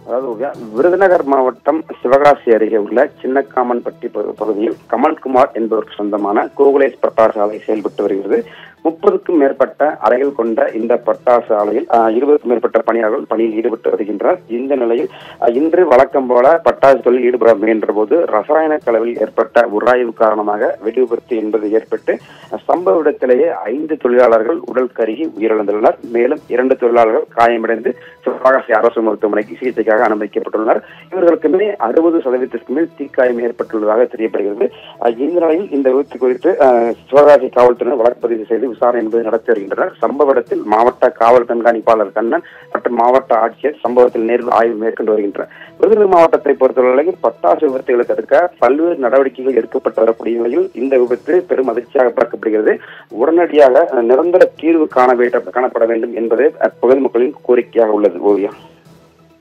அதாவது விருதுநகர் மாவட்டம் சிவகாசி அருகே உள்ள சின்னக்காமன்பட்டி பகுதியில் கமல்குமார் என்பவருக்கு சொந்தமான கோகுலேஷ் பட்டாசு ஆலை செயல்பட்டு வருகிறது. 30க்கும் மேற்பட்ட அறைகள் கொண்ட இந்த பட்டாசு ஆலையில் 20க்கும் மேற்பட்ட பணியாளர்கள் பணியில் ஈடுபட்டு வருகின்றனர். இந்த நிலையில் இன்று வழக்கம் போல பட்டாசு தொழில் ஈடுபட முயன்ற போது ரசாயன கலவையில் ஏற்பட்ட உராய்வு காரணமாக வெடிவிபத்து என்பது ஏற்பட்டு சம்பவ இடத்திலேயே 5 தொழிலாளர்கள் உடல் கருகி உயிரிழந்துள்ளனர். மேலும் 2 தொழிலாளர்கள் காயமடைந்து சிவகாசி அரசு மருத்துவமனைக்கு சிகிச்சைக்காக அனுமதிக்கப்பட்டுள்ளனர். இவர்களுக்குமே 60% மேல் தீக்காயம் ஏற்பட்டுள்ளதாக தெரியப்படுகிறது. இந்த நிலையில் இந்த விபத்து குறித்து சிவகாசி காவல்துறையினர் வழக்கு பதிவு செய்து விசாரணை என்பது நடத்தி வருகின்றனர். சம்பவ இடத்தில் மாவட்ட காவல் கண்காணிப்பாளர் கண்ணன் மற்றும் மாவட்ட ஆட்சியர் சம்பவத்தில் நேரில் ஆய்வு மேற்கொண்டு வருகின்றனர். விருதுநகர் மாவட்டத்தை பொறுத்தவரையில் பட்டாசு விபத்துகளை தடுக்க பல்வேறு நடவடிக்கைகள் எடுக்கப்பட்டு வரக்கூடிய நிலையில் இந்த விபத்து பெரும் அதிர்ச்சியாக பார்க்கப்படுகிறது. உடனடியாக நிரந்தர தீர்வு காணப்பட வேண்டும் என்பது அப்பகுதி மக்களின் கோரிக்கையாக உள்ளது. ஓவியா.